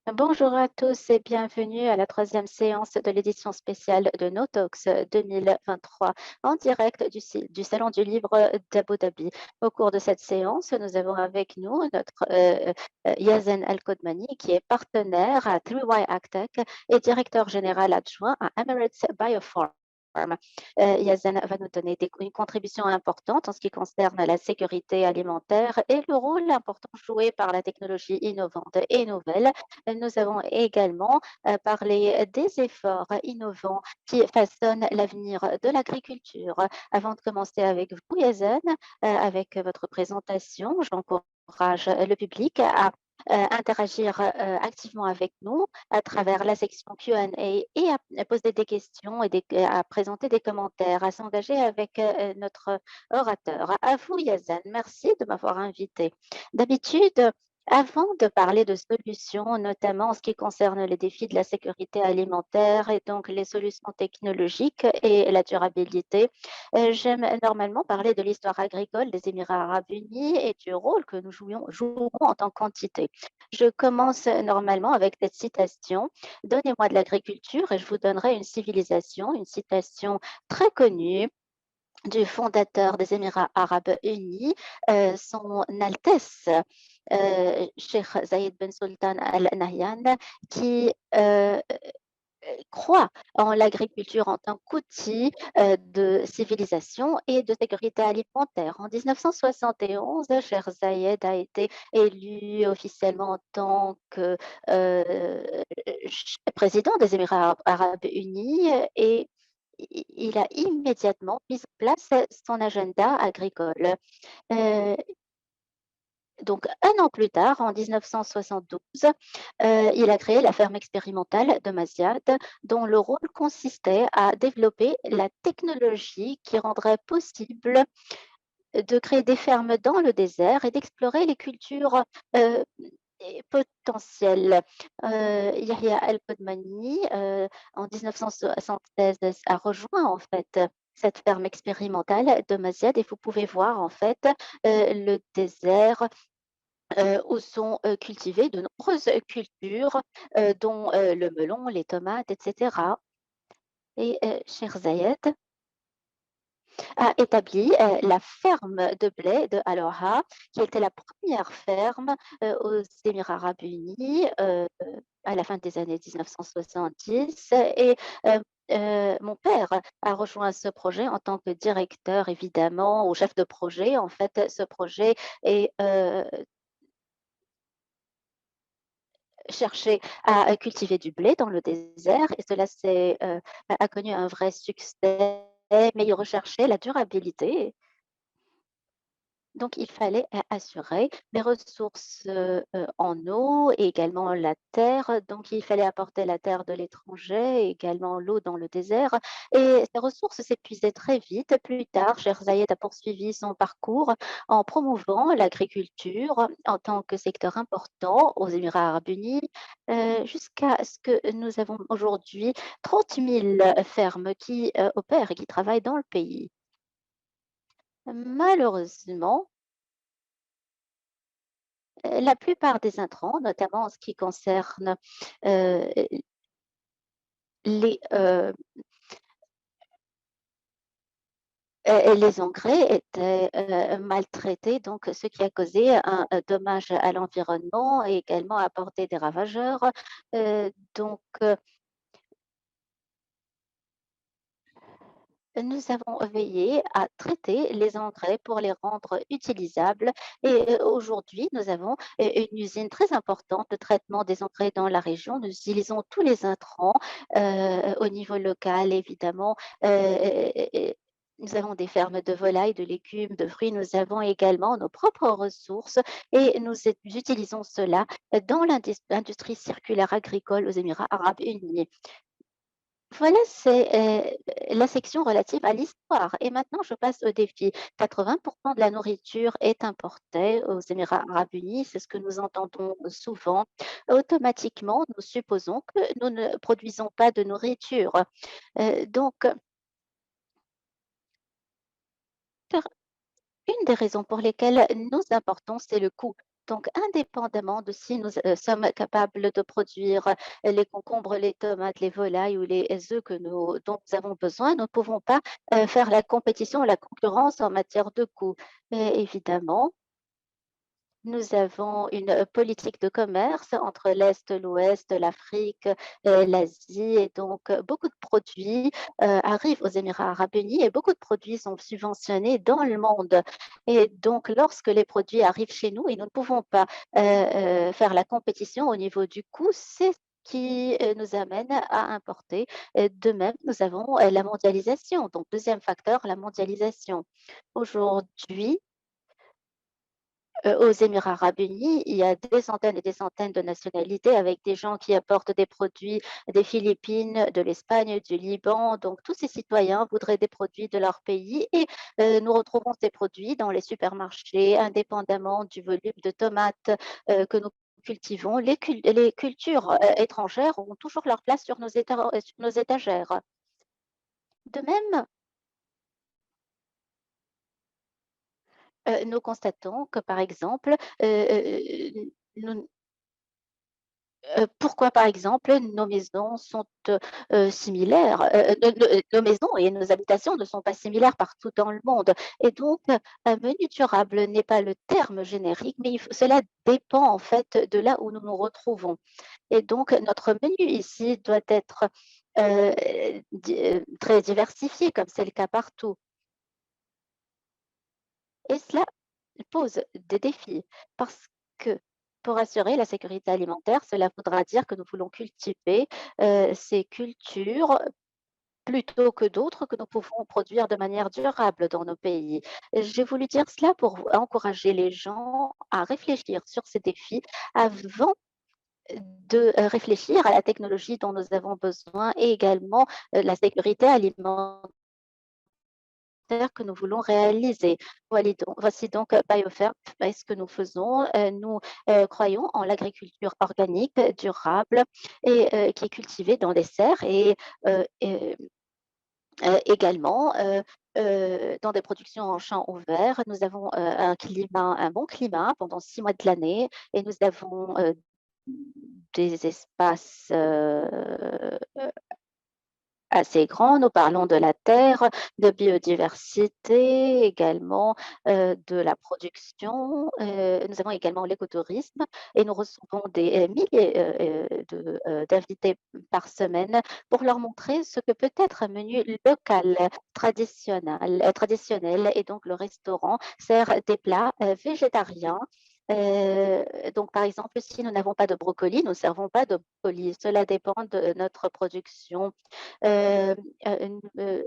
Bonjour à tous et bienvenue à la troisième séance de l'édition spéciale de No Talks 2023 en direct du Salon du Livre d'Abu Dhabi. Au cours de cette séance, nous avons avec nous notre Yazen Al-Kodmani qui est partenaire à 3Y Agtech et directeur général adjoint à Emirates Biopharm. Yazen va nous donner une contribution importante en ce qui concerne la sécurité alimentaire et le rôle important joué par la technologie innovante et nouvelle. Nous avons également parlé des efforts innovants qui façonnent l'avenir de l'agriculture. Avant de commencer avec vous, Yazen, avec votre présentation, j'encourage le public à interagir activement avec nous à travers la section Q&A et à poser des questions et à présenter des commentaires, à s'engager avec notre orateur. À vous, Yazen. Merci de m'avoir invité. D'habitude, avant de parler de solutions, notamment en ce qui concerne les défis de la sécurité alimentaire et donc les solutions technologiques et la durabilité, j'aime normalement parler de l'histoire agricole des Émirats arabes unis et du rôle que nous jouons en tant qu'entité. Je commence normalement avec cette citation: «Donnez-moi de l'agriculture et je vous donnerai une civilisation», une citation très connue du fondateur des Émirats arabes unis, son Altesse Cheikh Zayed Ben Sultan Al Nahyan, qui croit en l'agriculture en tant qu'outil de civilisation et de sécurité alimentaire. En 1971, Cheikh Zayed a été élu officiellement en tant que président des Émirats arabes unis et il a immédiatement mis en place son agenda agricole. Heu, donc 1 an plus tard, en 1972, il a créé la ferme expérimentale de Maziad, dont le rôle consistait à développer la technologie qui rendrait possible de créer des fermes dans le désert et d'explorer les cultures, heu, potentielles. Yahya Al-Qodmani, en 1976, a rejoint en fait cette ferme expérimentale de Maziad et vous pouvez voir en fait, le désert où sont cultivées de nombreuses cultures, dont le melon, les tomates, et cetera. Et Cheikh Zayed a établi la ferme de blé de Aloha, qui était la première ferme aux Émirats arabes unis à la fin des années 1970. Et mon père a rejoint ce projet en tant que directeur, évidemment, ou chef de projet. En fait, ce projet est cherché à cultiver du blé dans le désert et cela a connu un vrai succès, mais il recherchait la durabilité. Donc il fallait assurer les ressources, en eau et également la terre. Donc il fallait apporter la terre de l'étranger et également l'eau dans le désert et ces ressources s'épuisaient très vite. Plus tard, Cheikh Zayed a poursuivi son parcours en promouvant l'agriculture en tant que secteur important aux Émirats arabes unis, jusqu'à ce que nous avons aujourd'hui 30 000 fermes qui, opèrent et qui travaillent dans le pays. Malheureusement, la plupart des intrants, notamment en ce qui concerne, heu, les, les engrais étaient, maltraités, donc ce qui a causé un dommage à l'environnement et également apporté des ravageurs. Donc nous avons veillé à traiter les engrais pour les rendre utilisables et aujourd'hui, nous avons une usine très importante de traitement des engrais dans la région. Nous utilisons tous les intrants au niveau local, évidemment. Et nous avons des fermes de volailles, de légumes, de fruits. Nous avons également nos propres ressources et utilisons cela dans l'industrie circulaire agricole aux Émirats arabes unis. Voilà, c'est la section relative à l'histoire et maintenant je passe au défi. 80 de la nourriture est importée aux Émirats arabes unis, c'est ce que nous entendons souvent. Automatiquement, nous supposons que nous ne produisons pas de nourriture. Donc, une des raisons pour lesquelles nous importons, c'est le coût. Donc, indépendamment de si nous sommes capables de produire les concombres, les tomates, les volailles ou les œufs dont nous avons besoin, nous ne pouvons pas faire la compétition, la concurrence en matière de coût. Mais évidemment, nous avons une politique de commerce entre l'Est, l'Ouest, l'Afrique, l'Asie et donc beaucoup de produits arrivent aux Émirats arabes unis et beaucoup de produits sont subventionnés dans le monde. Et donc, lorsque les produits arrivent chez nous et nous ne pouvons pas faire la compétition au niveau du coût, c'est ce qui nous amène à importer. De même, nous avons la mondialisation. Donc, deuxième facteur, la mondialisation. Aujourd'hui, aux Émirats arabes unis, il y a des centaines et des centaines de nationalités avec des gens qui apportent des produits des Philippines, de l'Espagne, du Liban. Donc, tous ces citoyens voudraient des produits de leur pays et nous retrouvons ces produits dans les supermarchés, indépendamment du volume de tomates que nous cultivons. Les cultures étrangères ont toujours leur place sur sur nos étagères. De même, nous constatons que, par exemple, nous pourquoi, par exemple, nos maisons sont, similaires, nos maisons et nos habitations ne sont pas similaires partout dans le monde et donc un menu durable n'est pas le terme générique, mais cela dépend en fait de là où nous nous retrouvons et donc notre menu ici doit être, très diversifié comme c'est le cas partout et cela pose des défis parce que pour assurer la sécurité alimentaire, cela voudra dire que nous voulons cultiver ces cultures plutôt que d'autres que nous pouvons produire de manière durable dans nos pays. J'ai voulu dire cela pour encourager les gens à réfléchir sur ces défis avant de réfléchir à la technologie dont nous avons besoin et également la sécurité alimentaire que nous voulons réaliser. Voici donc BioFerp et ce que nous faisons. Nous croyons en l'agriculture organique, durable et qui est cultivée dans les serres et également dans des productions en champs ouverts. Nous avons un bon climat pendant 6 mois de l'année et nous avons des espaces assez grand. Nous parlons de la terre, de biodiversité, également de la production. Nous avons également l'écotourisme et nous recevons des milliers d'invités par semaine pour leur montrer ce que peut être un menu local traditionnel. Et donc, le restaurant sert des plats végétariens. Donc, par exemple, si nous n'avons pas de brocoli, nous ne servons pas de brocoli. Cela dépend de notre production. Heu, heu,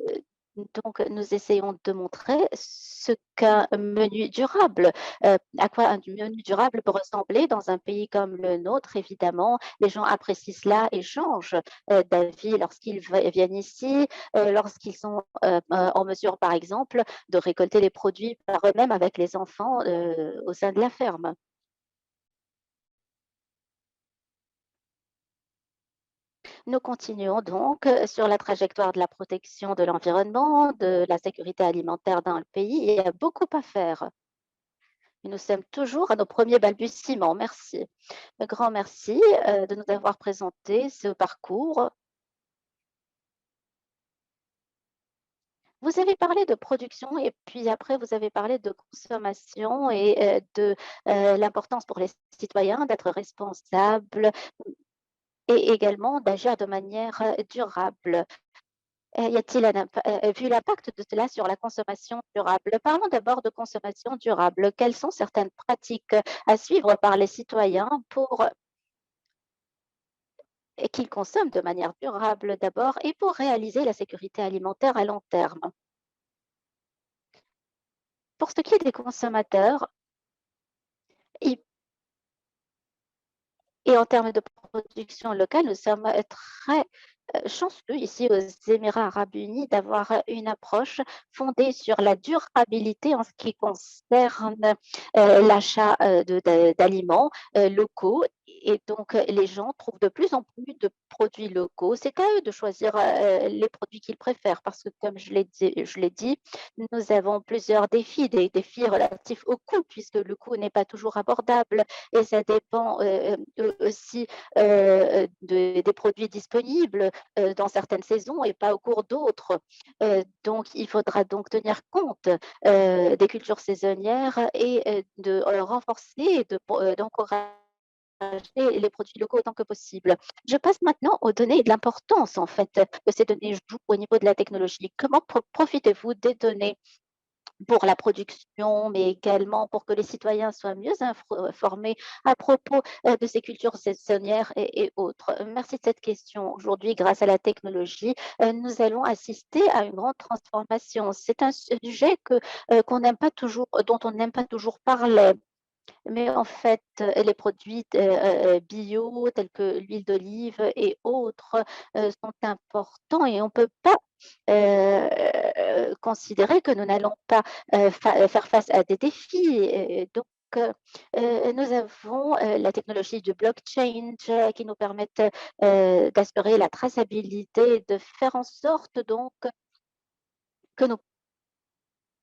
donc nous essayons de montrer ce qu'un menu durable, à quoi un menu durable peut ressembler dans un pays comme le nôtre. Évidemment, les gens apprécient cela et changent, d'avis lorsqu'ils viennent ici, lorsqu'ils sont, en mesure, par exemple, de récolter les produits par eux-mêmes avec les enfants, au sein de la ferme. Nous continuons donc sur la trajectoire de la protection de l'environnement, de la sécurité alimentaire dans le pays. Il y a beaucoup à faire. Et nous sommes toujours à nos premiers balbutiements. Merci. Un grand merci de nous avoir présenté ce parcours. Vous avez parlé de production et puis après vous avez parlé de consommation et de l'importance pour les citoyens d'être responsables et également d'agir de manière durable. Y a-t-il vu l'impact de cela sur la consommation durable? Parlons d'abord de consommation durable. Quelles sont certaines pratiques à suivre par les citoyens pour et qu'ils consomment de manière durable d'abord et pour réaliser la sécurité alimentaire à long terme? Pour ce qui est des consommateurs, ils et en termes de production locale, nous sommes très chanceux ici aux Émirats arabes unis d'avoir une approche fondée sur la durabilité en ce qui concerne l'achat d'aliments locaux et donc les gens trouvent de plus en plus de produits locaux. C'est à eux de choisir, les produits qu'ils préfèrent parce que comme je l'ai dit, nous avons plusieurs défis, des défis relatifs au coût puisque le coût n'est pas toujours abordable et ça dépend, aussi, des produits disponibles, dans certaines saisons et pas au cours d'autres. Donc il faudra donc tenir compte, des cultures saisonnières et de, renforcer et d'encourager les produits locaux autant que possible. Je passe maintenant aux données et de l'importance en fait que ces données jouent au niveau de la technologie. Comment profitez-vous des données pour la production, mais également pour que les citoyens soient mieux informés à propos de ces cultures saisonnières et autres? Merci de cette question. Aujourd'hui, grâce à la technologie, nous allons assister à une grande transformation. C'est un sujet qu'on n'aime pas toujours, dont on n'aime pas toujours parler. Mais en fait, les produits bio tels que l'huile d'olive et autres, sont importants et on ne peut pas, considérer que nous n'allons pas, faire face à des défis et donc nous avons, la technologie du blockchain qui nous permettent, d'assurer la traçabilité, de faire en sorte donc que nous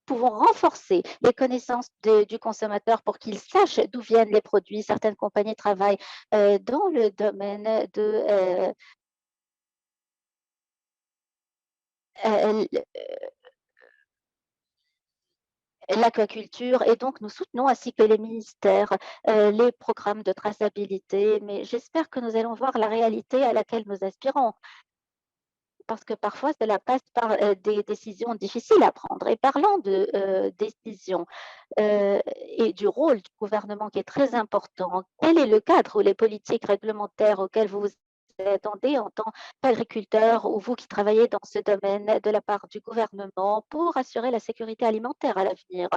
pouvons renforcer les connaissances du consommateur pour qu'il sache d'où viennent les produits. Certaines compagnies travaillent dans le domaine de l- l'aquaculture et donc nous soutenons ainsi que les ministères les programmes de traçabilité. Mais j'espère que nous allons voir la réalité à laquelle nous aspirons. Parce que parfois cela passe par, des décisions difficiles à prendre et parlant de, décisions, et du rôle du gouvernement qui est très important, quel est le cadre ou les politiques réglementaires auxquelles vous vous attendez en tant qu'agriculteur ou vous qui travaillez dans ce domaine de la part du gouvernement pour assurer la sécurité alimentaire à l'avenir?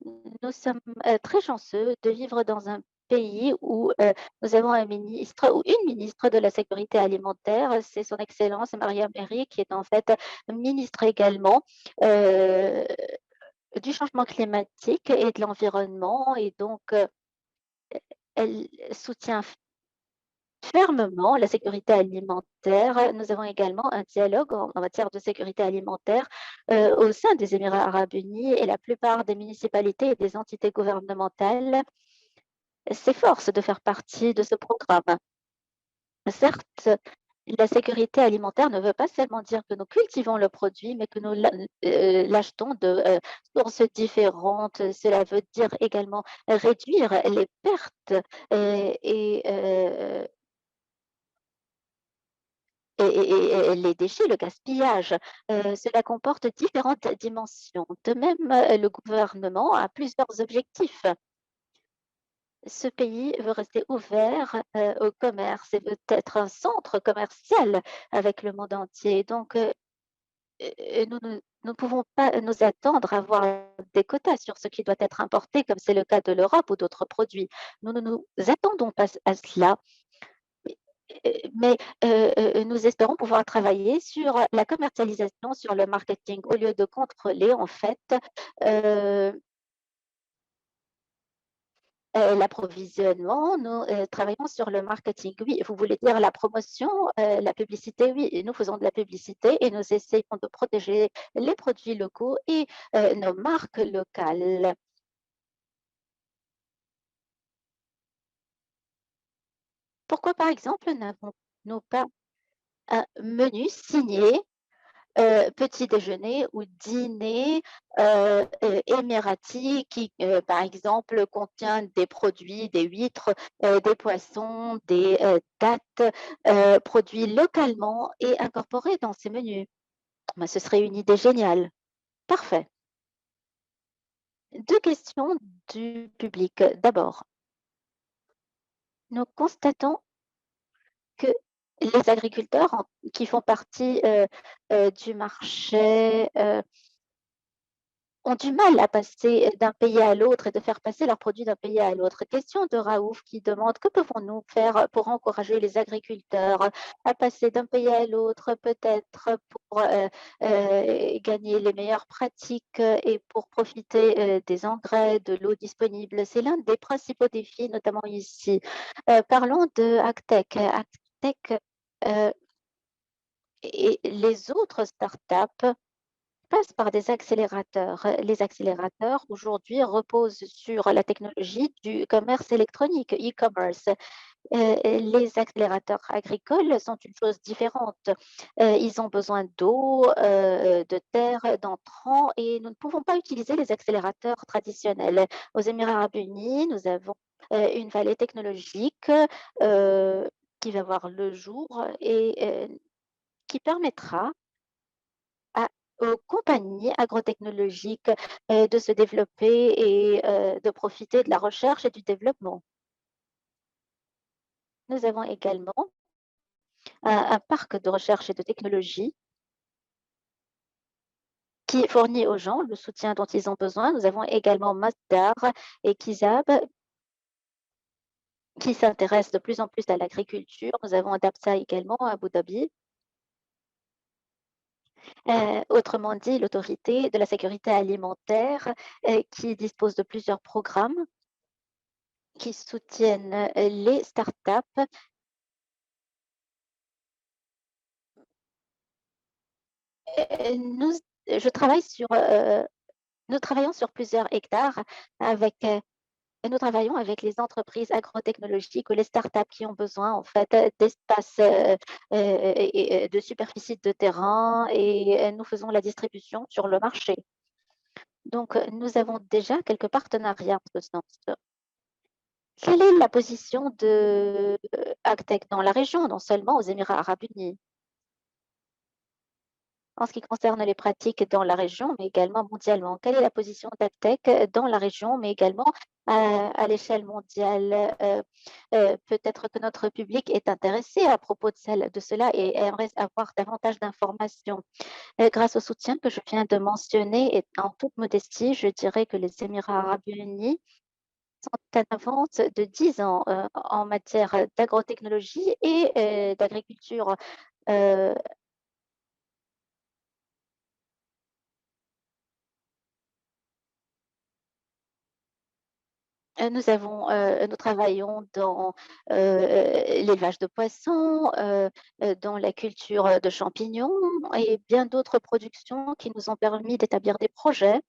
Nous sommes, très chanceux de vivre dans un pays où, nous avons un ministre ou une ministre de la sécurité alimentaire, c'est son excellence Mariam Merry qui est en fait ministre également, heu, du changement climatique et de l'environnement et donc, elle soutient fermement la sécurité alimentaire. Nous avons également un dialogue en matière de sécurité alimentaire, au sein des Émirats arabes unis et la plupart des municipalités et des entités gouvernementales s'efforcent de faire partie de ce programme. Certes, la sécurité alimentaire ne veut pas seulement dire que nous cultivons le produit, mais que nous l'achetons de, sources différentes. Cela veut dire également réduire les pertes, et et les déchets, le gaspillage. Cela comporte différentes dimensions. De même, le gouvernement a plusieurs objectifs. Ce pays veut rester ouvert, au commerce et veut être un centre commercial avec le monde entier. Donc, nous ne pouvons pas nous attendre à avoir des quotas sur ce qui doit être importé, comme c'est le cas de l'Europe ou d'autres produits. Nous ne nous attendons pas à cela. Mais nous espérons pouvoir travailler sur la commercialisation, sur le marketing au lieu de contrôler en fait, heu l'approvisionnement. Nous, travaillons sur le marketing. Oui, vous voulez dire la promotion, la publicité? Oui, et nous faisons de la publicité et nous essayons de protéger les produits locaux et nos marques locales. Pourquoi, par exemple, n'avons-nous pas un menu signé petit déjeuner ou dîner, émirati qui, par exemple, contient des produits, des huîtres, des poissons, des, dattes, produits localement et incorporés dans ces menus. Bah, ce serait une idée géniale. Parfait. 2 questions du public. D'abord, nous constatons que les agriculteurs qui font partie, du marché, ont du mal à passer d'un pays à l'autre et de faire passer leurs produits d'un pays à l'autre. Question de Raouf qui demande: «Que pouvons-nous faire pour encourager les agriculteurs à passer d'un pays à l'autre, peut-être pour, gagner les meilleures pratiques et pour profiter, des engrais, de l'eau disponible?» C'est l'un des principaux défis, notamment ici. Parlons de AgTech. AgTech, heu et les autres startups passe par des accélérateurs. Les accélérateurs, aujourd'hui, reposent sur la technologie du commerce électronique, e-commerce. Les accélérateurs agricoles sont une chose différente. Ils ont besoin d'eau, de terre, d'entrants et nous ne pouvons pas utiliser les accélérateurs traditionnels. Aux Émirats arabes unis, nous avons, une vallée technologique, heu, qui va voir le jour et qui permettra à aux compagnies agrotechnologiques, de se développer et de profiter de la recherche et du développement. Nous avons également un parc de recherche et de technologie qui fournit aux gens le soutien dont ils ont besoin. Nous avons également Masdar et Kizab qui s'intéressent de plus en plus à l'agriculture. Nous avons Dapsa également à Abu Dhabi. Autrement dit, l'autorité de la sécurité alimentaire, qui dispose de plusieurs programmes qui soutiennent, les startups. Nous je travaille sur, nous travaillons sur plusieurs hectares avec, nous travaillons avec les entreprises agrotechnologiques ou les startups qui ont besoin en fait, d'espace, et de superficie de terrain et nous faisons la distribution sur le marché. Donc, nous avons déjà quelques partenariats en ce sens. Quelle est la position de, Agtech dans la région, non seulement aux Émirats arabes unis? En ce qui concerne les pratiques dans la région, mais également mondialement. Quelle est la position d'Aptech dans la région, mais également à l'échelle mondiale? Peut-être que notre public est intéressé à propos de cela et aimerait avoir davantage d'informations. Grâce au soutien que je viens de mentionner et en toute modestie, je dirais que les Émirats arabes unis sont en avance de 10 ans, en matière d'agrotechnologie et d'agriculture. Heu nous travaillons dans, l'élevage de poissons, dans la culture, de champignons et bien d'autres productions qui nous ont permis d'établir des projets.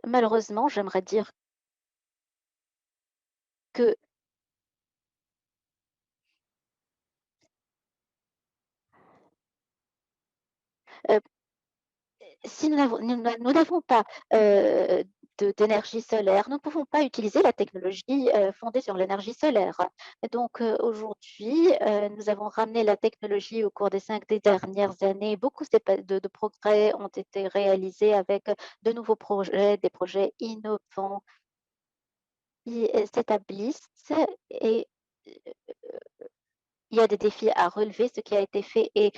Malheureusement, j'aimerais dire que, heu, si nous n'avons pas, d'énergie solaire, nous ne pouvons pas utiliser la technologie, fondée sur l'énergie solaire. Donc, aujourd'hui, nous avons ramené la technologie au cours des 5 des dernières années. Beaucoup de progrès ont été réalisés avec, de nouveaux projets, des projets innovants qui, s'établissent et il y a des défis à relever. Ce qui a été fait est,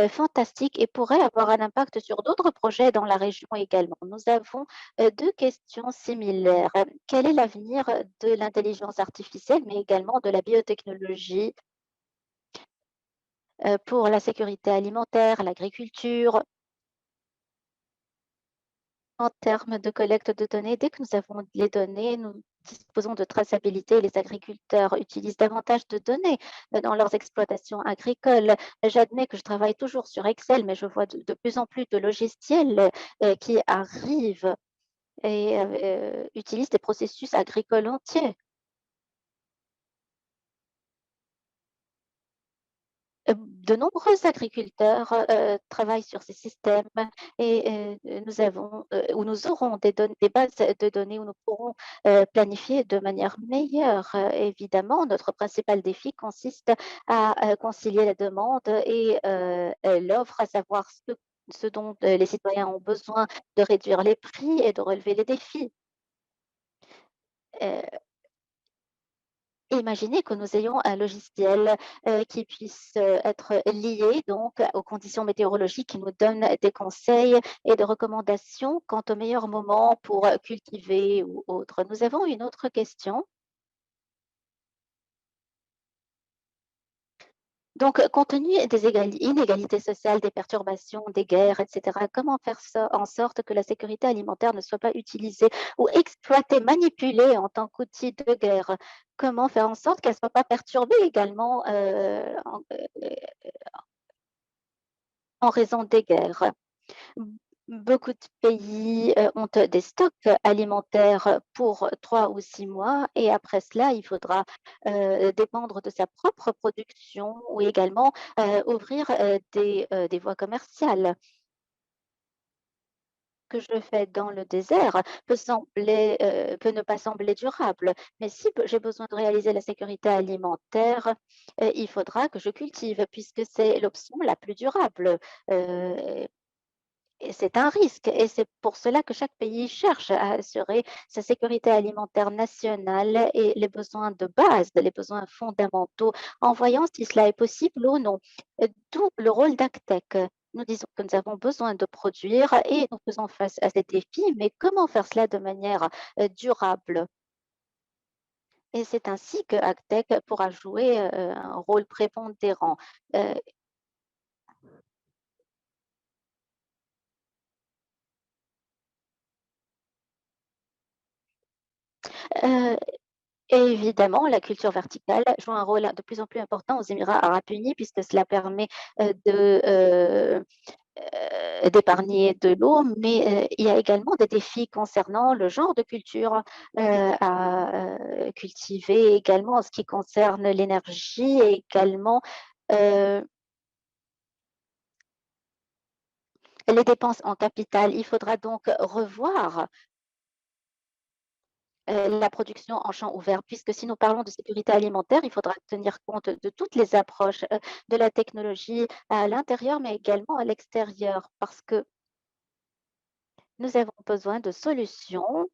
fantastique et pourrait avoir un impact sur d'autres projets dans la région également. Nous avons, 2 questions similaires. Quel est l'avenir de l'intelligence artificielle, mais également de la biotechnologie, pour la sécurité alimentaire, l'agriculture? En termes de collecte de données, dès que nous avons les données, nous disposons de traçabilité. Les agriculteurs utilisent davantage de données dans leurs exploitations agricoles. J'admets que je travaille toujours sur Excel, mais je vois de plus en plus de logiciels qui arrivent et utilisent des processus agricoles entiers. De nombreux agriculteurs, travaillent sur ces systèmes et nous avons, ou nous aurons des bases de données où nous pourrons, planifier de manière meilleure. Évidemment, notre principal défi consiste à, concilier la demande et l'offre, à savoir ce dont, les citoyens ont besoin, de réduire les prix et de relever les défis. Imaginez que nous ayons un logiciel, qui puisse, être lié donc aux conditions météorologiques, qui nous donne des conseils et des recommandations quant au meilleur moment pour, cultiver ou autre. Nous avons une autre question. Donc, compte tenu des inégalités sociales, des perturbations, des guerres, et cetera, comment faire en sorte que la sécurité alimentaire ne soit pas utilisée ou exploitée, manipulée en tant qu'outil de guerre? Comment faire en sorte qu'elle ne soit pas perturbée également, en raison des guerres? B Beaucoup de pays, ont, des stocks alimentaires pour 3 ou 6 mois et après cela, il faudra, dépendre de sa propre production ou également, ouvrir, des voies commerciales. Que je fais dans le désert peut ne pas sembler durable, mais si j'ai besoin de réaliser la sécurité alimentaire, il faudra que je cultive puisque c'est l'option la plus durable, heu et c'est un risque et c'est pour cela que chaque pays cherche à assurer sa sécurité alimentaire nationale et les besoins de base, les besoins fondamentaux, en voyant si cela est possible ou non. D'où le rôle d'ACTEC. Nous disons que nous avons besoin de produire et nous faisons face à ces défis, mais comment faire cela de manière durable? Et c'est ainsi que ACTEC pourra jouer un rôle prépondérant. Euh, euh, Et évidemment, la culture verticale joue un rôle de plus en plus important aux Émirats arabes unis puisque cela permet, d'épargner de l'eau, mais, il y a également des défis concernant le genre de culture, à, cultiver, également en ce qui concerne l'énergie et également, heu, les dépenses en capital. Il faudra donc revoir la production en champ ouvert, puisque si nous parlons de sécurité alimentaire, il faudra tenir compte de toutes les approches, de la technologie à l'intérieur, mais également à l'extérieur, parce que nous avons besoin de solutions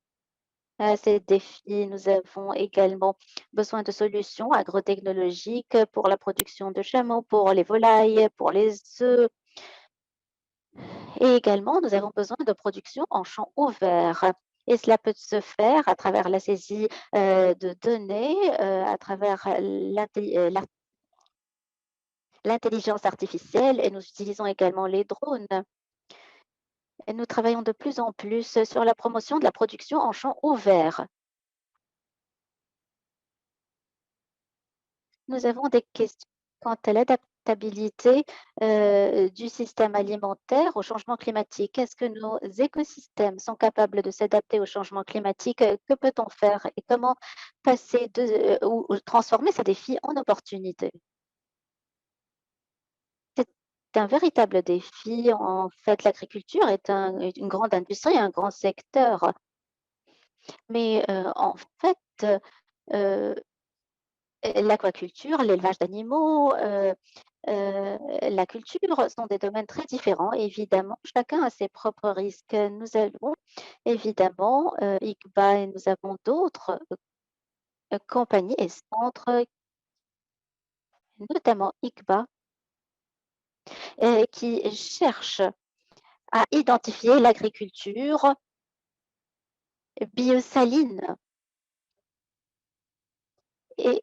à ces défis. Nous avons également besoin de solutions agrotechnologiques pour la production de chameaux, pour les volailles, pour les œufs et également nous avons besoin de production en champ ouvert et cela peut se faire à travers la saisie, de données, à travers l'intelligence artificielle et nous utilisons également les drones et nous travaillons de plus en plus sur la promotion de la production en champ ouvert. Nous avons des questions quant à l'adaptabilité, du système alimentaire au changement climatique. Est-ce que nos écosystèmes sont capables de s'adapter au changement climatique? Que peut-on faire et comment passer ou transformer ces défis en opportunités? C'est un véritable défi. En fait, l'agriculture est une grande industrie, un grand secteur, mais, en fait, heu, l'aquaculture, l'élevage d'animaux, la culture sont des domaines très différents. Évidemment, chacun a ses propres risques. Nous avons évidemment, ICBA et nous avons d'autres, compagnies et centres, notamment ICBA, qui cherchent à identifier l'agriculture biosaline et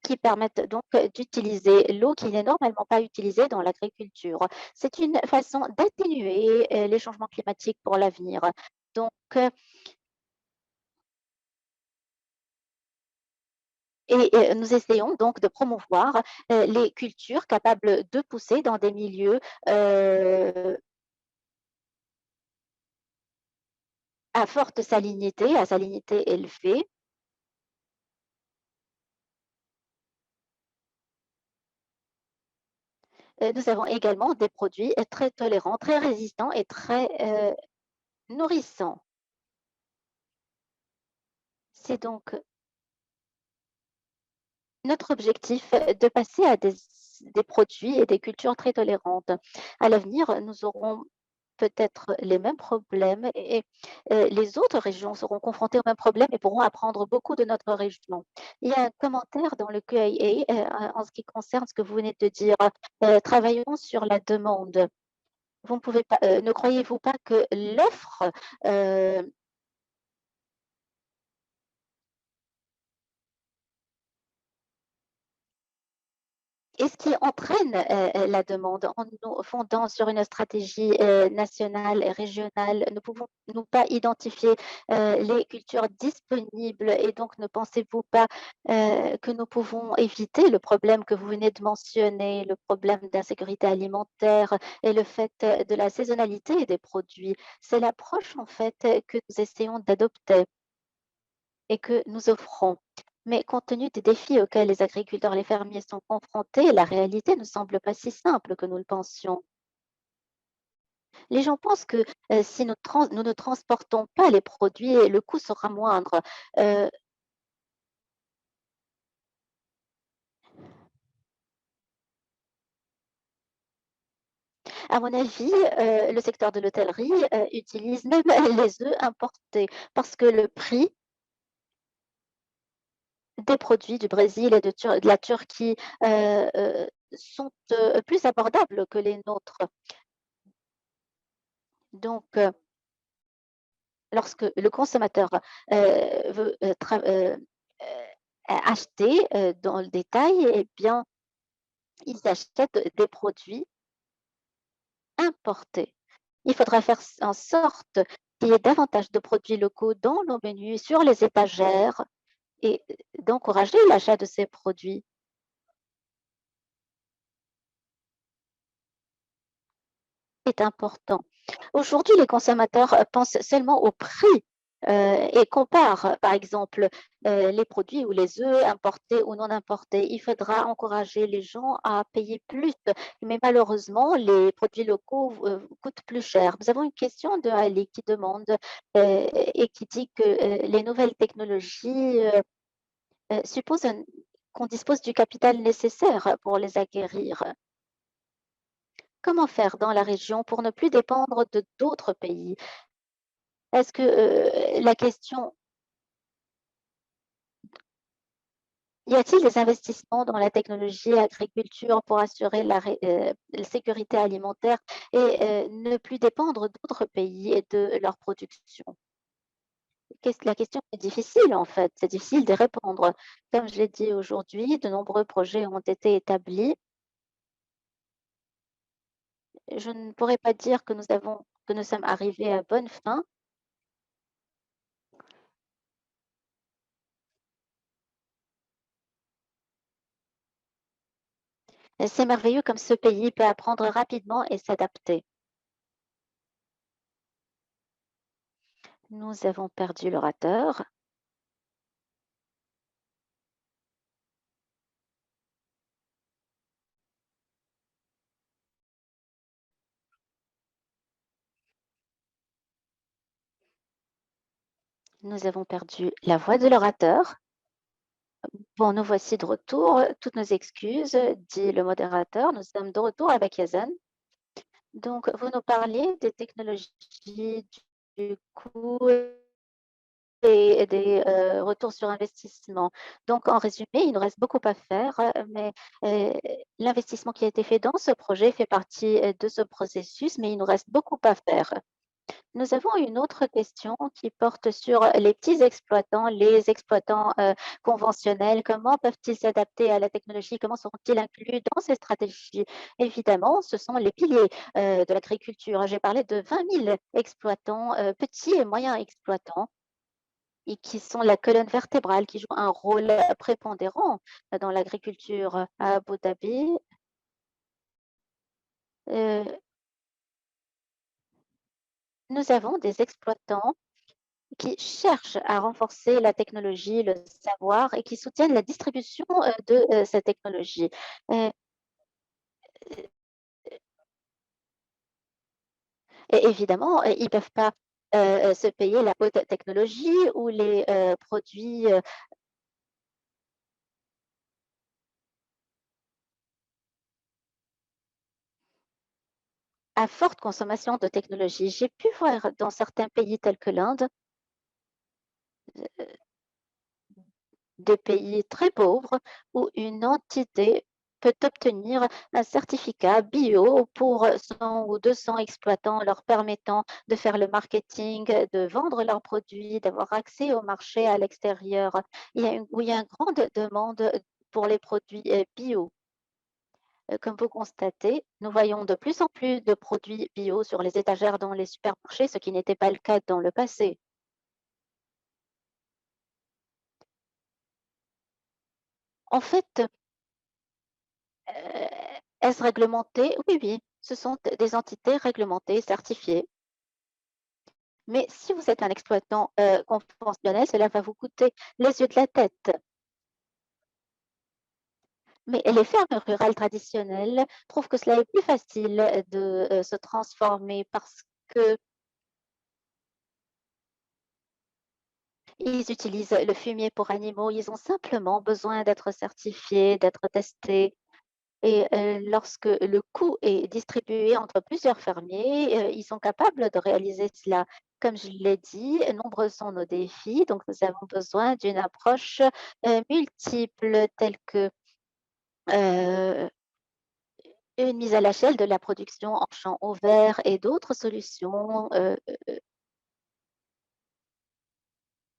qui permettent donc d'utiliser l'eau qui n'est normalement pas utilisée dans l'agriculture. C'est une façon d'atténuer, les changements climatiques pour l'avenir. Donc, nous essayons donc de promouvoir, les cultures capables de pousser dans des milieux, heu, à forte salinité, à salinité élevée. Nous avons également des produits, très tolérants, très résistants et très, nourrissants. C'est donc notre objectif, de passer à des produits et des cultures très tolérantes. À l'avenir, nous aurons peut-être les mêmes problèmes et les autres régions seront confrontées aux mêmes problèmes et pourront apprendre beaucoup de notre région. Il y a un commentaire dans le QAA en ce qui concerne ce que vous venez de dire. Travaillons sur la demande. Vous ne pouvez pas, ne croyez-vous pas que l'offre, heu et ce qui entraîne, la demande en nous fondant sur une stratégie, nationale et régionale, ne pouvons-nous pas identifier, les cultures disponibles et donc ne pensez-vous pas, que nous pouvons éviter le problème que vous venez de mentionner, le problème d'insécurité alimentaire et le fait, de la saisonnalité des produits? C'est l'approche en fait, que nous essayons d'adopter et que nous offrons. Mais compte tenu des défis auxquels les agriculteurs et les fermiers sont confrontés, la réalité ne semble pas si simple que nous le pensions. Les gens pensent que si nous ne transportons pas les produits, le coût sera moindre. Euh, à mon avis, le secteur de l'hôtellerie utilise même les œufs importés parce que le prix des produits du Brésil et de la Turquie sont plus abordables que les nôtres. Donc, lorsque le consommateur, veut, acheter, dans le détail, eh bien, ils achètent des produits importés. Il faudra faire en sorte qu'il y ait davantage de produits locaux dans nos menus, sur les étagères et d'encourager l'achat de ces produits. Est important. Aujourd'hui, les consommateurs, pensent seulement au prix, et comparent, par exemple, les produits ou les œufs importés ou non importés. Il faudra encourager les gens à payer plus, mais malheureusement, les produits locaux, coûtent plus cher. Nous avons une question de Ali qui demande, et qui dit que, les nouvelles technologies, supposent qu'on dispose du capital nécessaire pour les acquérir. Comment faire dans la région pour ne plus dépendre de d'autres pays? Est-ce que, la question y a-t-il des investissements dans la technologie, l'agriculture pour assurer la sécurité alimentaire et ne plus dépendre d'autres pays et de leur production? La question est difficile en fait, c'est difficile de répondre. Comme je l'ai dit aujourd'hui, de nombreux projets ont été établis. Je ne pourrais pas dire que nous sommes arrivés à bonne fin. C'est merveilleux comme ce pays peut apprendre rapidement et s'adapter. Nous avons perdu l'orateur. Nous avons perdu la voix de l'orateur. Bon, nous voici de retour. Toutes nos excuses, dit le modérateur. Nous sommes de retour avec Yazan. Donc, vous nous parliez des technologies, du coût et des retours sur investissement. Donc, en résumé, il nous reste beaucoup à faire, mais l'investissement qui a été fait dans ce projet fait partie de ce processus, mais il nous reste beaucoup à faire. Nous avons une autre question qui porte sur les petits exploitants, les exploitants conventionnels. Comment peuvent-ils s'adapter à la technologie? Comment seront-ils inclus dans ces stratégies? Évidemment, ce sont les piliers de l'agriculture. J'ai parlé de 20 000 exploitants, petits et moyens exploitants, et qui sont la colonne vertébrale, qui jouent un rôle prépondérant dans l'agriculture à Abu Dhabi. Euh, nous avons des exploitants qui cherchent à renforcer la technologie, le savoir et qui soutiennent la distribution, de, cette technologie. Heu et évidemment, ils ne peuvent pas, se payer la haute technologie ou les, produits, à forte consommation de technologie. J'ai pu voir dans certains pays tels que l'Inde, des pays très pauvres, où une entité peut obtenir un certificat bio pour 100 ou 200 exploitants, leur permettant de faire le marketing, de vendre leurs produits, d'avoir accès au marché à l'extérieur. Où il y a une grande demande pour les produits bio. Comme vous constatez, nous voyons de plus en plus de produits bio sur les étagères dans les supermarchés, ce qui n'était pas le cas dans le passé. En fait, est-ce réglementé? Oui, oui, ce sont des entités réglementées, certifiées. Mais si vous êtes un exploitant conventionnel, cela va vous coûter les yeux de la tête. Mais les fermes rurales traditionnelles trouvent que cela est plus facile de se transformer parce que ils utilisent le fumier pour animaux. Ils ont simplement besoin d'être certifiés, d'être testés. Et lorsque le coût est distribué entre plusieurs fermiers, ils sont capables de réaliser cela. Comme je l'ai dit, nombreux sont nos défis, donc nous avons besoin d'une approche, multiple telle que, heu, une mise à l'échelle de la production en champs ouverts et d'autres solutions,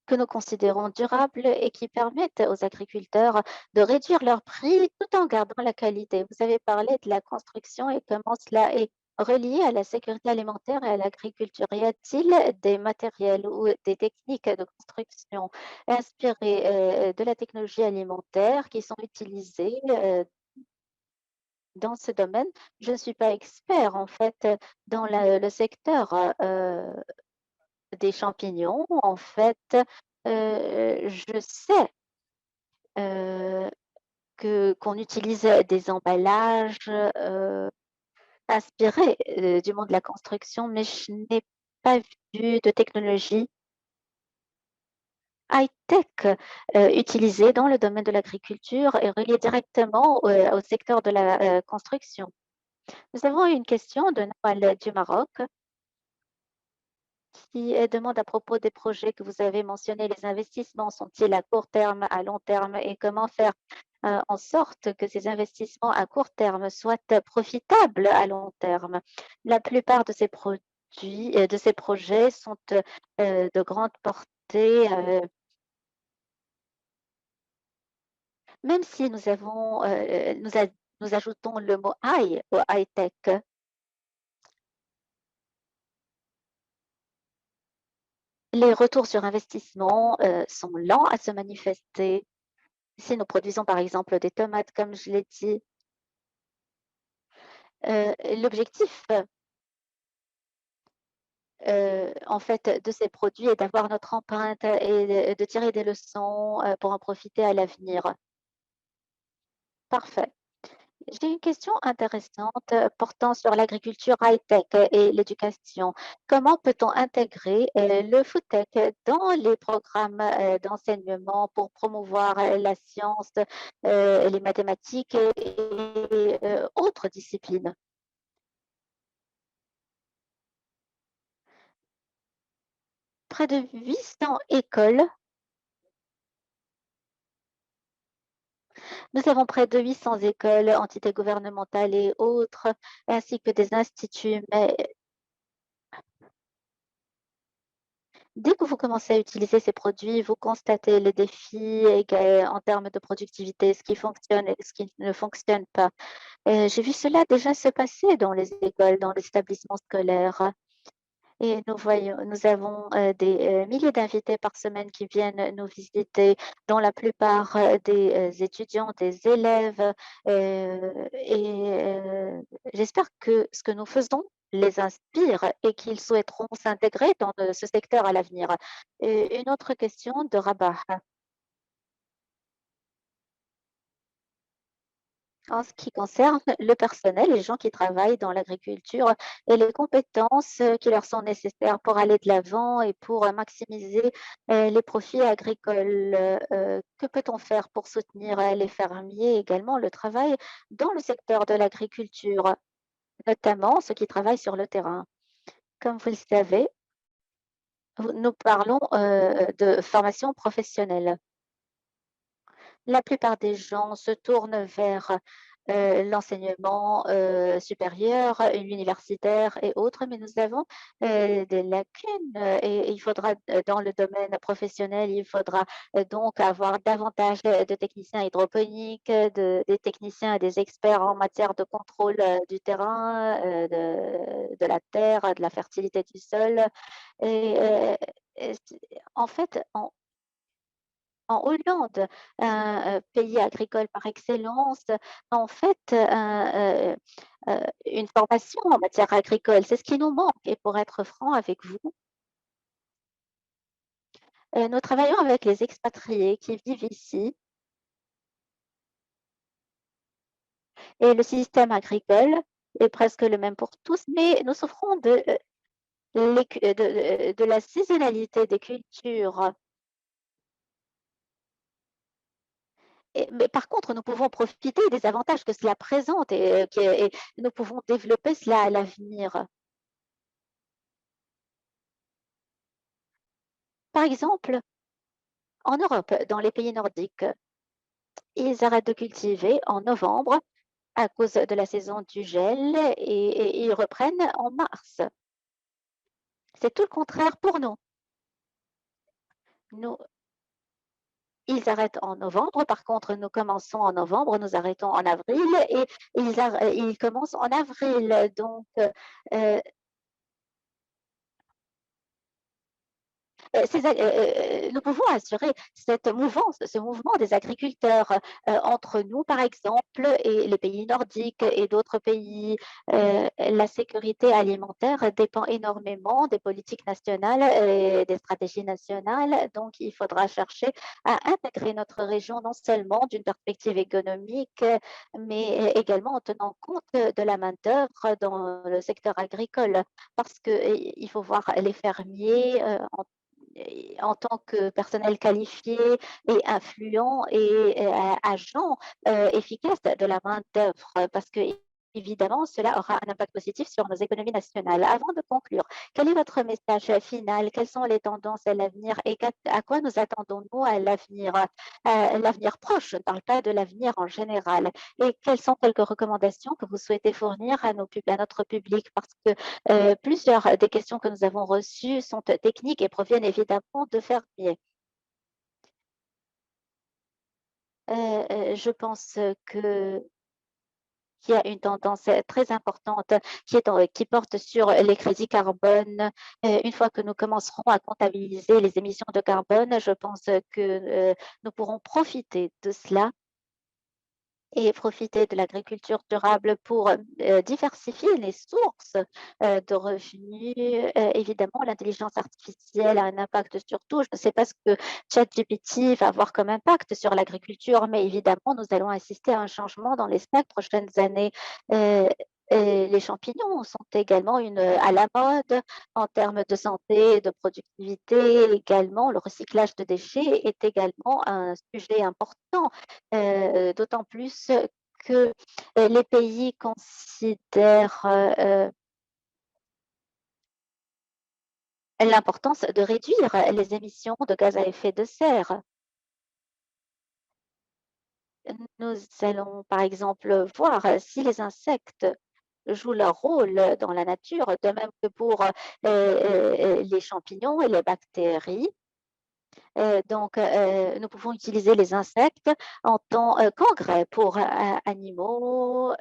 que nous considérons durables et qui permettent aux agriculteurs de réduire leurs prix tout en gardant la qualité. Vous avez parlé de la construction et comment cela est relié à la sécurité alimentaire et à l'agriculture. Y a-t-il des matériels ou des techniques de construction inspirées de la technologie alimentaire qui sont utilisées dans ce domaine? Je ne suis pas expert en fait dans le secteur des champignons. En fait, je sais, heu, que qu'on utilise des emballages, inspirés, du monde de la construction, mais je n'ai pas vu de technologie high-tech, utilisée dans le domaine de l'agriculture et reliée directement au secteur de la, construction. Nous avons une question de Nawal du Maroc. Qui demande à propos des projets que vous avez mentionnés, les investissements sont-ils à court terme, à long terme et comment faire en sorte que ces investissements à court terme soient profitables à long terme? La plupart de ces produits, de ces projets sont de grande portée, même si nous avons, nous ajoutons le mot high au high-tech. Les retours sur investissement sont lents à se manifester. Si nous produisons par exemple des tomates, comme je l'ai dit, l'objectif, en fait, de ces produits est d'avoir notre empreinte et de tirer des leçons, pour en profiter à l'avenir. Parfait. J'ai une question intéressante portant sur l'agriculture high-tech et l'éducation. Comment peut-on intégrer le food-tech dans les programmes d'enseignement pour promouvoir la science, les mathématiques et autres disciplines? Près de 800 écoles. Nous avons près de 800 écoles, entités gouvernementales et autres, ainsi que des instituts. Mais dès que vous commencez à utiliser ces produits, vous constatez les défis en termes de productivité, ce qui fonctionne et ce qui ne fonctionne pas. J'ai vu cela déjà se passer dans les écoles, dans les établissements scolaires. Et nous avons, des, milliers d'invités par semaine qui viennent nous visiter, dont la plupart, des, étudiants, des élèves, j'espère que ce que nous faisons les inspire et qu'ils souhaiteront s'intégrer dans, ce secteur à l'avenir. Et une autre question de Rabat. En ce qui concerne le personnel, les gens qui travaillent dans l'agriculture et les compétences, qui leur sont nécessaires pour aller de l'avant et pour, maximiser, les profits agricoles, que peut-on faire pour soutenir, les fermiers, également le travail dans le secteur de l'agriculture? notamment ceux qui travaillent sur le terrain. Comme vous le savez, nous parlons, de formation professionnelle. La plupart des gens se tournent vers, l'enseignement, supérieur, l'universitaire et autres, mais nous avons, des lacunes, et il faudra, dans le domaine professionnel, il faudra, donc avoir davantage de techniciens hydroponiques, des techniciens et des experts en matière de contrôle, du terrain, de la terre, de la fertilité du sol et c en fait, en Hollande, un, pays agricole par excellence, en fait, une formation en matière agricole, c'est ce qui nous manque et pour être franc avec vous, nous travaillons avec les expatriés qui vivent ici et le système agricole est presque le même pour tous, mais nous souffrons de la saisonnalité des cultures. Mais par contre, nous pouvons profiter des avantages que cela présente et nous pouvons développer cela à l'avenir. Par exemple, en Europe, dans les pays nordiques, ils arrêtent de cultiver en novembre à cause de la saison du gel et ils reprennent en mars. C'est tout le contraire pour nous. Nous, ils arrêtent en novembre, par contre, nous commençons en novembre, nous arrêtons en avril et ils commencent en avril. Donc, nous pouvons assurer cette mouvance, ce mouvement des agriculteurs, entre nous, par exemple, et les pays nordiques et d'autres pays. La sécurité alimentaire dépend énormément des politiques nationales et des stratégies nationales. Donc, il faudra chercher à intégrer notre région non seulement d'une perspective économique, mais également en tenant compte de la main-d'œuvre dans le secteur agricole. Parce qu'il faut voir les fermiers, en tant que personnel qualifié et influent et agent, efficace de la main-d'œuvre parce que évidemment, cela aura un impact positif sur nos économies nationales. Avant de conclure, quel est votre message final? Quelles sont les tendances à l'avenir et à quoi nous attendons-nous à l'avenir proche? Je ne parle pas de l'avenir en général. Et quelles sont quelques recommandations que vous souhaitez fournir à notre public? Parce que plusieurs des questions que nous avons reçues sont techniques et proviennent évidemment de fermiers. Je pense que qu'il y a une tendance très importante qui porte sur les crédits carbone. Une fois que nous commencerons à comptabiliser les émissions de carbone, je pense que nous pourrons profiter de cela et profiter de l'agriculture durable pour, diversifier les sources, de revenus. Évidemment, l'intelligence artificielle a un impact sur tout. Je ne sais pas ce que ChatGPT va avoir comme impact sur l'agriculture, mais évidemment, nous allons assister à un changement dans les 5 prochaines années. Heu et les champignons sont également à la mode en termes de santé et de productivité également. Le recyclage de déchets est également un sujet important. D'autant plus que, les pays considèrent, l'importance de réduire les émissions de gaz à effet de serre. Nous allons, par exemple, voir si les insectes jouent leur rôle dans la nature, de même que pour, les champignons et les bactéries. Donc, nous pouvons utiliser les insectes en tant qu'engrais pour, animaux,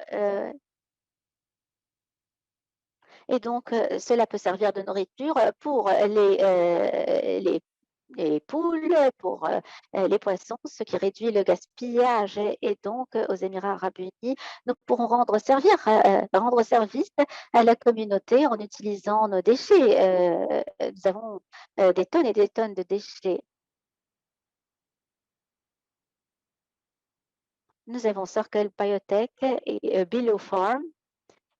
et donc, cela peut servir de nourriture, pour les poules, pour, les poissons, ce qui réduit le gaspillage et donc, aux Émirats arabes unis, nous pourrons rendre service à la communauté en utilisant nos déchets. Nous avons, des tonnes et des tonnes de déchets. Nous avons Circle Biotech et BioPharm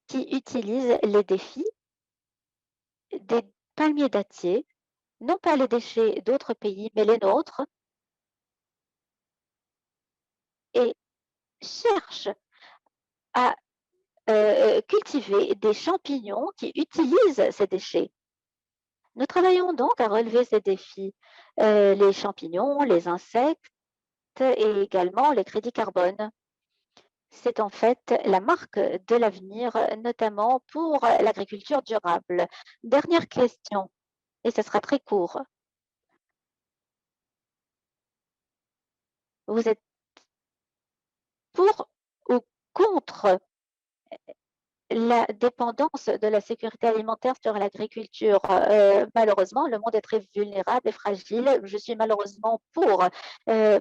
qui utilisent les défis des palmiers dattiers, non pas les déchets d'autres pays, mais les nôtres, et cherchent à cultiver des champignons qui utilisent ces déchets. Nous travaillons donc à relever ces défis, les champignons, les insectes et également les crédits carbone. C'est en fait la marque de l'avenir, notamment pour l'agriculture durable. Dernière question, et ce sera très court. Vous êtes pour ou contre la dépendance de la sécurité alimentaire sur l'agriculture? Malheureusement, le monde est très vulnérable et fragile. Je suis malheureusement pour.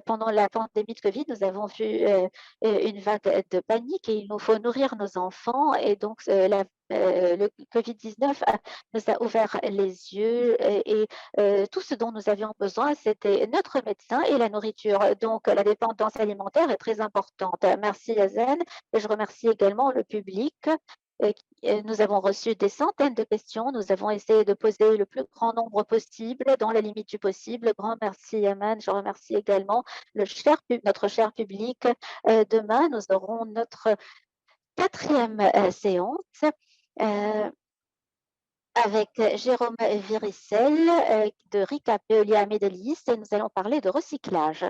Pendant la pandémie de Covid, nous avons vu, une vague de panique et il nous faut nourrir nos enfants et donc le Covid-19 nous a ouvert les yeux et tout ce dont nous avions besoin, c'était notre médecin et la nourriture. Donc la dépendance alimentaire est très importante. Merci Yazen et je remercie également le public. Nous avons reçu des centaines de questions. Nous avons essayé de poser le plus grand nombre possible dans la limite du possible. Grand merci, Yaman. Je remercie également notre cher public. Demain, nous aurons notre quatrième séance euh, avec Jérôme Viricel de RICAP Veolia Middle East et nous allons parler de recyclage.